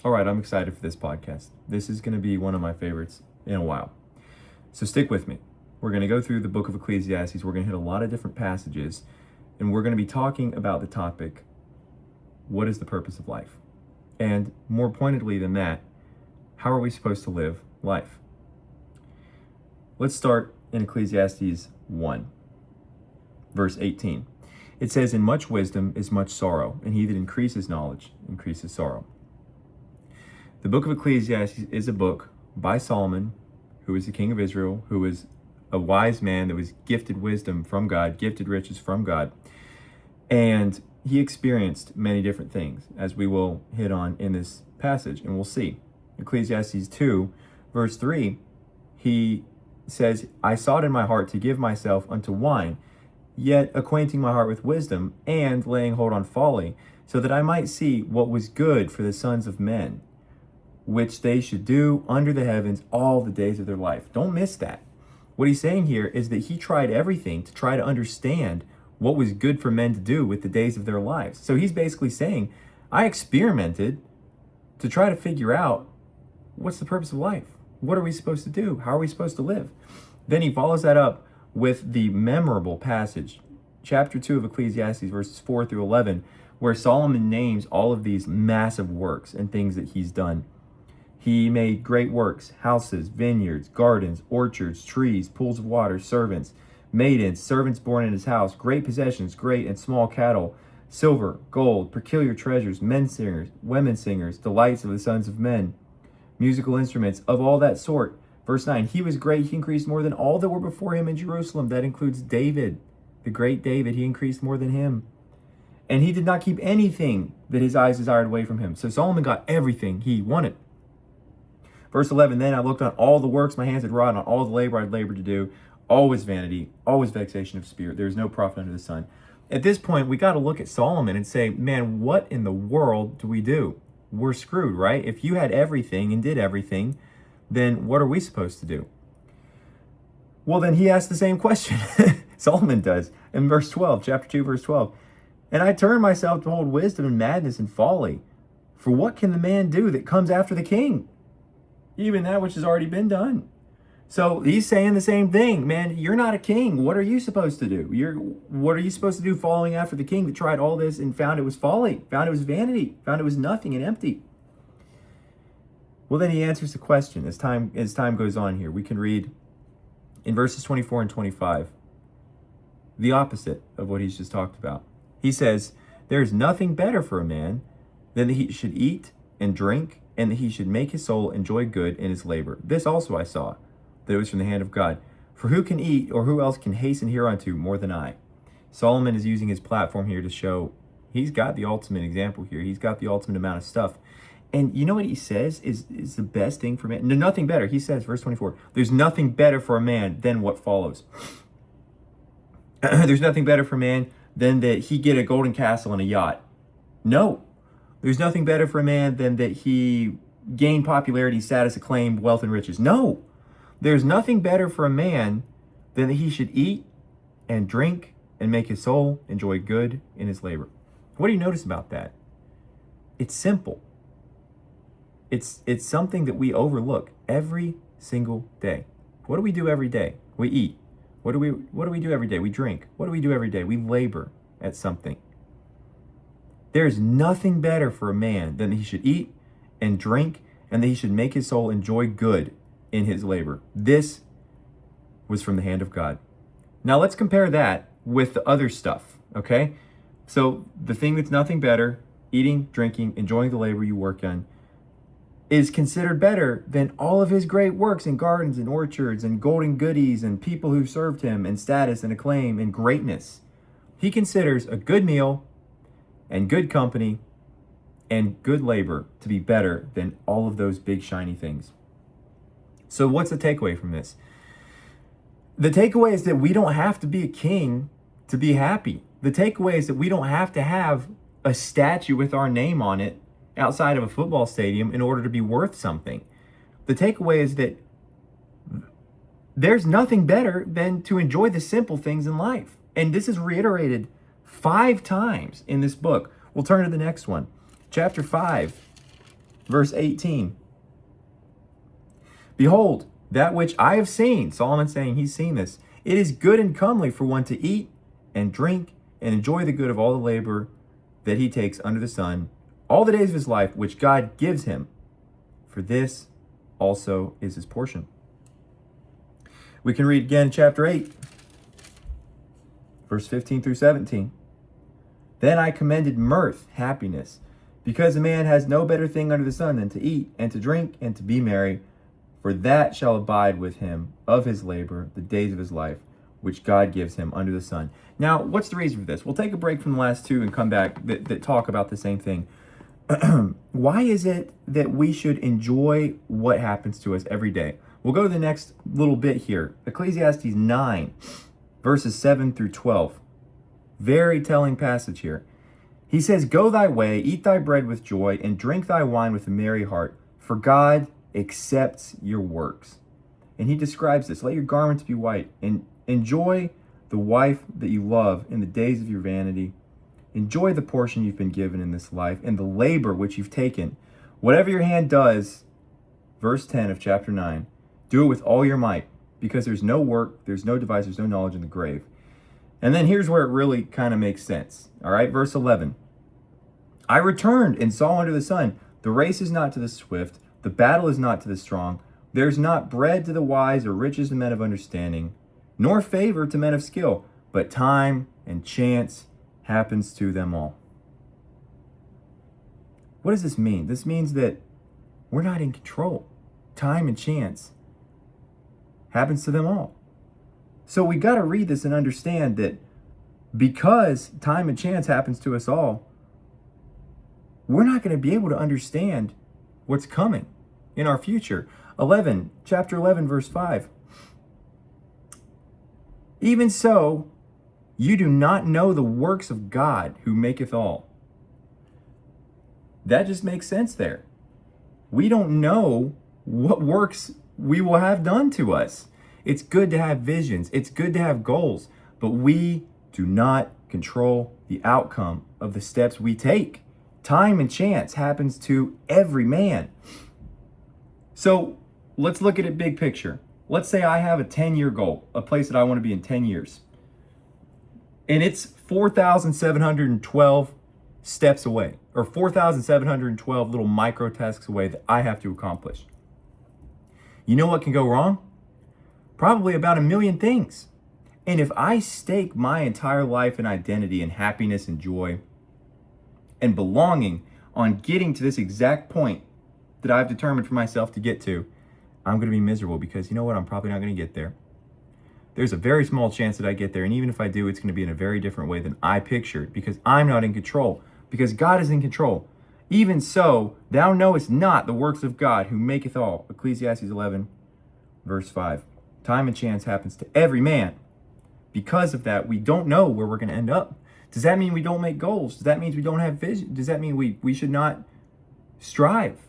All right, I'm excited for this podcast. This is going to be one of my favorites in a while. So stick with me. We're going to go through the book of Ecclesiastes. We're going to hit a lot of different passages, and we're going to be talking about the topic, what is the purpose of life? And more pointedly than that, how are we supposed to live life? Let's start in Ecclesiastes 1, verse 18. It says, "In much wisdom is much sorrow, and he that increases knowledge increases sorrow." The book of Ecclesiastes is a book by Solomon, who was the king of Israel, who was a wise man that was gifted wisdom from God, gifted riches from God. And he experienced many different things, as we will hit on in this passage, and we'll see. Ecclesiastes 2, verse 3, he says, "I sought in my heart to give myself unto wine, yet acquainting my heart with wisdom, and laying hold on folly, so that I might see what was good for the sons of men, which they should do under the heavens all the days of their life." Don't miss that. What he's saying here is that he tried everything to try to understand what was good for men to do with the days of their lives. So he's basically saying, I experimented to try to figure out what's the purpose of life? What are we supposed to do? How are we supposed to live? Then he follows that up with the memorable passage, chapter 2 of Ecclesiastes, verses 4 through 11, where Solomon names all of these massive works and things that he's done. He made great works, houses, vineyards, gardens, orchards, trees, pools of water, servants, maidens, servants born in his house, great possessions, great and small cattle, silver, gold, peculiar treasures, men singers, women singers, delights of the sons of men, musical instruments of all that sort. Verse 9, he was great, he increased more than all that were before him in Jerusalem. That includes David, the great David, he increased more than him. And he did not keep anything that his eyes desired away from him. So Solomon got everything he wanted. Verse 11, then I looked on all the works my hands had wrought, on all the labor I'd labored to do. Always vanity, always vexation of spirit. There is no profit under the sun. At this point, we got to look at Solomon and say, man, what in the world do we do? We're screwed, right? If you had everything and did everything, then what are we supposed to do? Well, then he asks the same question. Solomon does in verse 12, chapter 2, verse 12. "And I turned myself to hold wisdom and madness and folly. For what can the man do that comes after the king? Even that which has already been done." So he's saying the same thing. Man, you're not a king. What are you supposed to do? What are you supposed to do following after the king that tried all this and found it was folly, found it was vanity, found it was nothing and empty? Well, then he answers the question as time goes on here. We can read in verses 24 and 25 the opposite of what he's just talked about. He says, "There is nothing better for a man than that he should eat and drink, and that he should make his soul enjoy good in his labor. This also I saw, that it was from the hand of God. For who can eat, or who else can hasten hereunto more than I?" Solomon is using his platform here to show he's got the ultimate example here. He's got the ultimate amount of stuff. And you know what he says is the best thing for man? No, nothing better. He says, verse 24, there's nothing better for a man than what follows. There's nothing better for man than that he get a golden castle and a yacht. No. There's nothing better for a man than that he gain popularity, status, acclaim, wealth, and riches. No. There's nothing better for a man than that he should eat and drink and make his soul enjoy good in his labor. What do you notice about that? It's simple. It's something that we overlook every single day. What do we do every day? We eat. What do we do every day? We drink. What do we do every day? We labor at something. There's nothing better for a man than that he should eat and drink and that he should make his soul enjoy good in his labor. This was from the hand of God. Now let's compare that with the other stuff, okay? So the thing that's nothing better, eating, drinking, enjoying the labor you work on, is considered better than all of his great works in gardens and orchards and golden goodies and people who served him and status and acclaim and greatness. He considers a good meal and good company and good labor to be better than all of those big shiny things. So what's the takeaway from this? The takeaway is that we don't have to be a king to be happy. The takeaway is that we don't have to have a statue with our name on it outside of a football stadium in order to be worth something. The takeaway is that there's nothing better than to enjoy the simple things in life. And this is reiterated 5 times in this book. We'll turn to the next one. Chapter 5, verse 18. Behold, that which I have seen, Solomon saying he's seen this, it is good and comely for one to eat and drink and enjoy the good of all the labor that he takes under the sun, all the days of his life, which God gives him. For this also is his portion. We can read again chapter 8, verse 15 through 17. Then I commended mirth, happiness, because a man has no better thing under the sun than to eat and to drink and to be merry, for that shall abide with him of his labor the days of his life, which God gives him under the sun. Now, what's the reason for this? We'll take a break from the last two and come back that talk about the same thing. Why is it that we should enjoy what happens to us every day? We'll go to the next little bit here. Ecclesiastes 9, verses 7 through 12. Very telling passage here. He says, Go thy way, eat thy bread with joy, and drink thy wine with a merry heart, for God accepts your works. And he describes this. Let your garments be white, and enjoy the wife that you love in the days of your vanity. Enjoy the portion you've been given in this life, and the labor which you've taken. Whatever your hand does, verse 10 of chapter 9, do it with all your might, because there's no work, there's no device, there's no knowledge in the grave. And then here's where it really kind of makes sense. All right, verse 11. I returned and saw under the sun, the race is not to the swift, the battle is not to the strong. There's not bread to the wise or riches to men of understanding, nor favor to men of skill, but time and chance happens to them all. What does this mean? This means that we're not in control. Time and chance happens to them all. So we got to read this and understand that because time and chance happens to us all, we're not going to be able to understand what's coming in our future. Chapter 11, verse 5. Even so, you do not know the works of God who maketh all. That just makes sense there. We don't know what works we will have done to us. It's good to have visions. It's good to have goals, but we do not control the outcome of the steps we take. Time and chance happens to every man. So let's look at it big picture. Let's say I have a 10-year goal, a place that I want to be in 10 years. And it's 4,712 steps away, or 4,712 little micro tasks away that I have to accomplish. You know what can go wrong? Probably about a million things. And if I stake my entire life and identity and happiness and joy and belonging on getting to this exact point that I've determined for myself to get to, I'm going to be miserable because you know what? I'm probably not going to get there. There's a very small chance that I get there. And even if I do, it's going to be in a very different way than I pictured because I'm not in control, because God is in control. Even so, thou knowest not the works of God who maketh all. Ecclesiastes 11, verse 5. Time and chance happens to every man. Because of that, we don't know where we're going to end up. Does that mean we don't make goals? Does that mean we don't have vision? Does that mean we should not strive?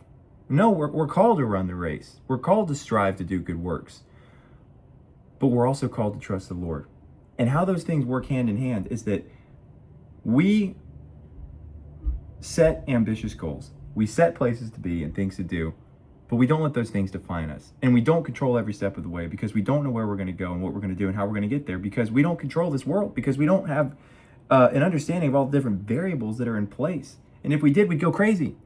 No, we're called to run the race. We're called to strive to do good works. But we're also called to trust the Lord. And how those things work hand in hand is that we set ambitious goals. We set places to be and things to do, but we don't let those things define us. And we don't control every step of the way because we don't know where we're going to go and what we're going to do and how we're going to get there because we don't control this world, because we don't have an understanding of all the different variables that are in place. And if we did, we'd go crazy.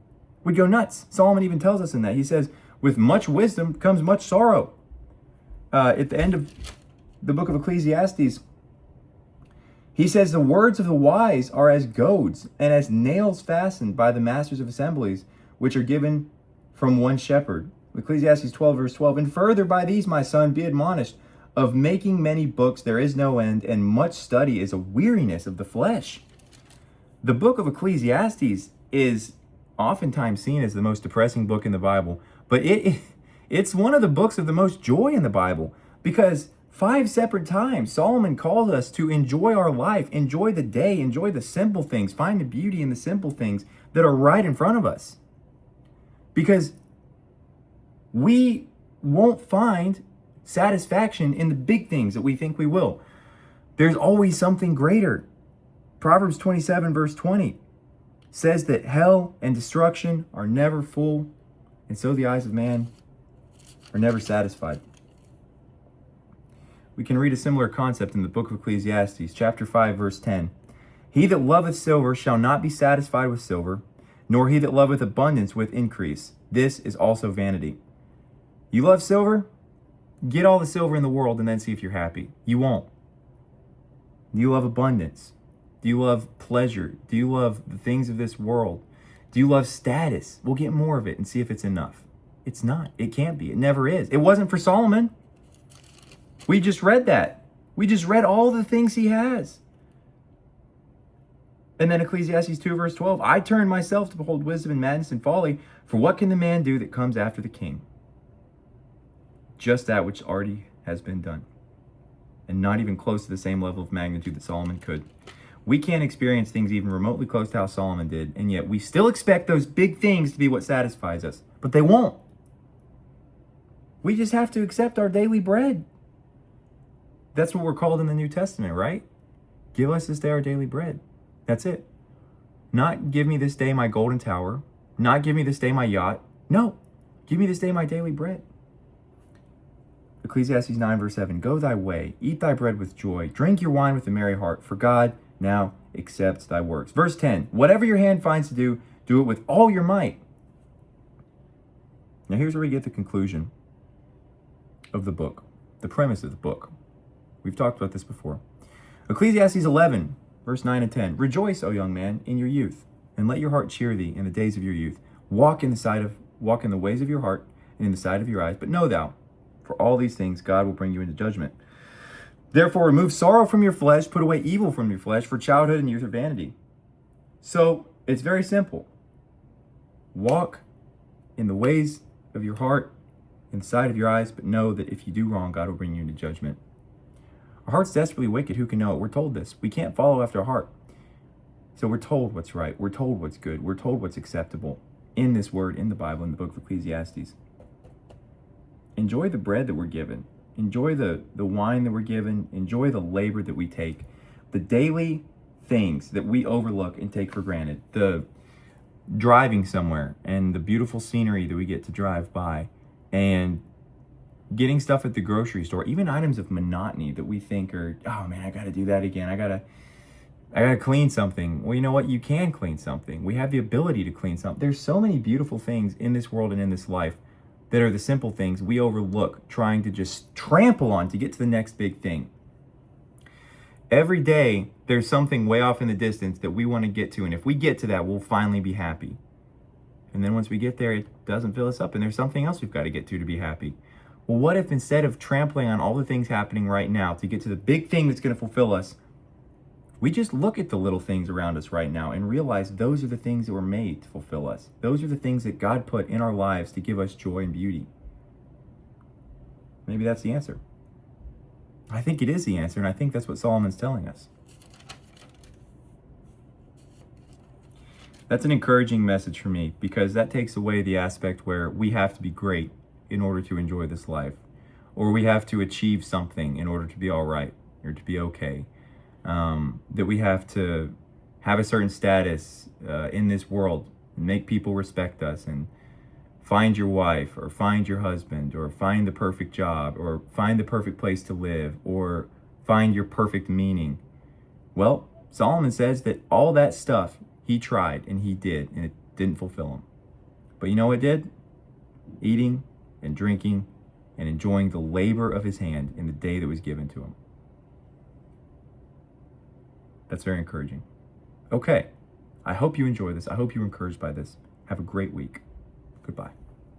We'd go nuts. Solomon even tells us in that. He says, with much wisdom comes much sorrow. At the end of the book of Ecclesiastes, he says, the words of the wise are as goads and as nails fastened by the masters of assemblies, which are given from one shepherd. Ecclesiastes 12, verse 12. And further by these, my son, be admonished, of making many books there is no end, and much study is a weariness of the flesh. The book of Ecclesiastes is oftentimes seen as the most depressing book in the Bible, but it's one of the books of the most joy in the Bible, because 5 separate times Solomon calls us to enjoy our life, enjoy the day, enjoy the simple things, find the beauty in the simple things that are right in front of us. Because we won't find satisfaction in the big things that we think we will. There's always something greater. Proverbs 27, verse 20 says that hell and destruction are never full, and so the eyes of man are never satisfied. We can read a similar concept in the book of Ecclesiastes, chapter 5, verse 10. He that loveth silver shall not be satisfied with silver, nor he that loveth abundance with increase. This is also vanity. You love silver? Get all the silver in the world and then see if you're happy. You won't. Do you love abundance? Do you love pleasure? Do you love the things of this world? Do you love status? We'll get more of it and see if it's enough. It's not. It can't be. It never is. It wasn't for Solomon. We just read that. We just read all the things he has. And then Ecclesiastes 2 verse 12, I turn myself to behold wisdom and madness and folly, for what can the man do that comes after the king? Just that which already has been done. And not even close to the same level of magnitude that Solomon could. We can't experience things even remotely close to how Solomon did, and yet we still expect those big things to be what satisfies us. But they won't. We just have to accept our daily bread. That's what we're called in the New Testament, right? Give us this day our daily bread. That's it. Not give me this day my golden tower. Not give me this day my yacht. No, give me this day my daily bread. Ecclesiastes 9 verse 7, go thy way, eat thy bread with joy, drink your wine with a merry heart, for God now accepts thy works. Verse 10, whatever your hand finds to do, do it with all your might. Now here's where we get the conclusion of the book, the premise of the book. We've talked about this before. Ecclesiastes 11, verse 9 and 10. Rejoice, O young man, in your youth, and let your heart cheer thee in the days of your youth. Walk in the ways of your heart and in the sight of your eyes. But know thou, for all these things God will bring you into judgment. Therefore remove sorrow from your flesh, put away evil from your flesh, for childhood and youth are vanity. So it's very simple. Walk in the ways of your heart, in the sight of your eyes, but know that if you do wrong, God will bring you into judgment. Our heart's desperately wicked. Who can know it? We're told this. We can't follow after our heart. So we're told what's right. We're told what's good. We're told what's acceptable in this word, in the Bible, in the book of Ecclesiastes. Enjoy the bread that we're given. Enjoy the wine that we're given. Enjoy the labor that we take. The daily things that we overlook and take for granted. The driving somewhere and the beautiful scenery that we get to drive by, and getting stuff at the grocery store, even items of monotony that we think are, oh man, I got to do that again. I got to clean something. Well, you know what? You can clean something. We have the ability to clean something. There's so many beautiful things in this world and in this life that are the simple things we overlook, trying to just trample on to get to the next big thing. Every day, there's something way off in the distance that we want to get to. And if we get to that, we'll finally be happy. And then once we get there, it doesn't fill us up. And there's something else we've got to get to be happy. Well, what if instead of trampling on all the things happening right now to get to the big thing that's going to fulfill us, we just look at the little things around us right now and realize those are the things that were made to fulfill us. Those are the things that God put in our lives to give us joy and beauty. Maybe that's the answer. I think it is the answer, and I think that's what Solomon's telling us. That's an encouraging message for me, because that takes away the aspect where we have to be great in order to enjoy this life, or we have to achieve something in order to be all right or to be okay, that we have to have a certain status in this world and make people respect us and find your wife or find your husband or find the perfect job or find the perfect place to live or find your perfect meaning. Well, Solomon says that all that stuff he tried and he did, and it didn't fulfill him. But you know what it did? Eating and drinking and enjoying the labor of his hand in the day that was given to him. That's very encouraging. Okay, I hope you enjoy this. I hope you're encouraged by this. Have a great week. Goodbye.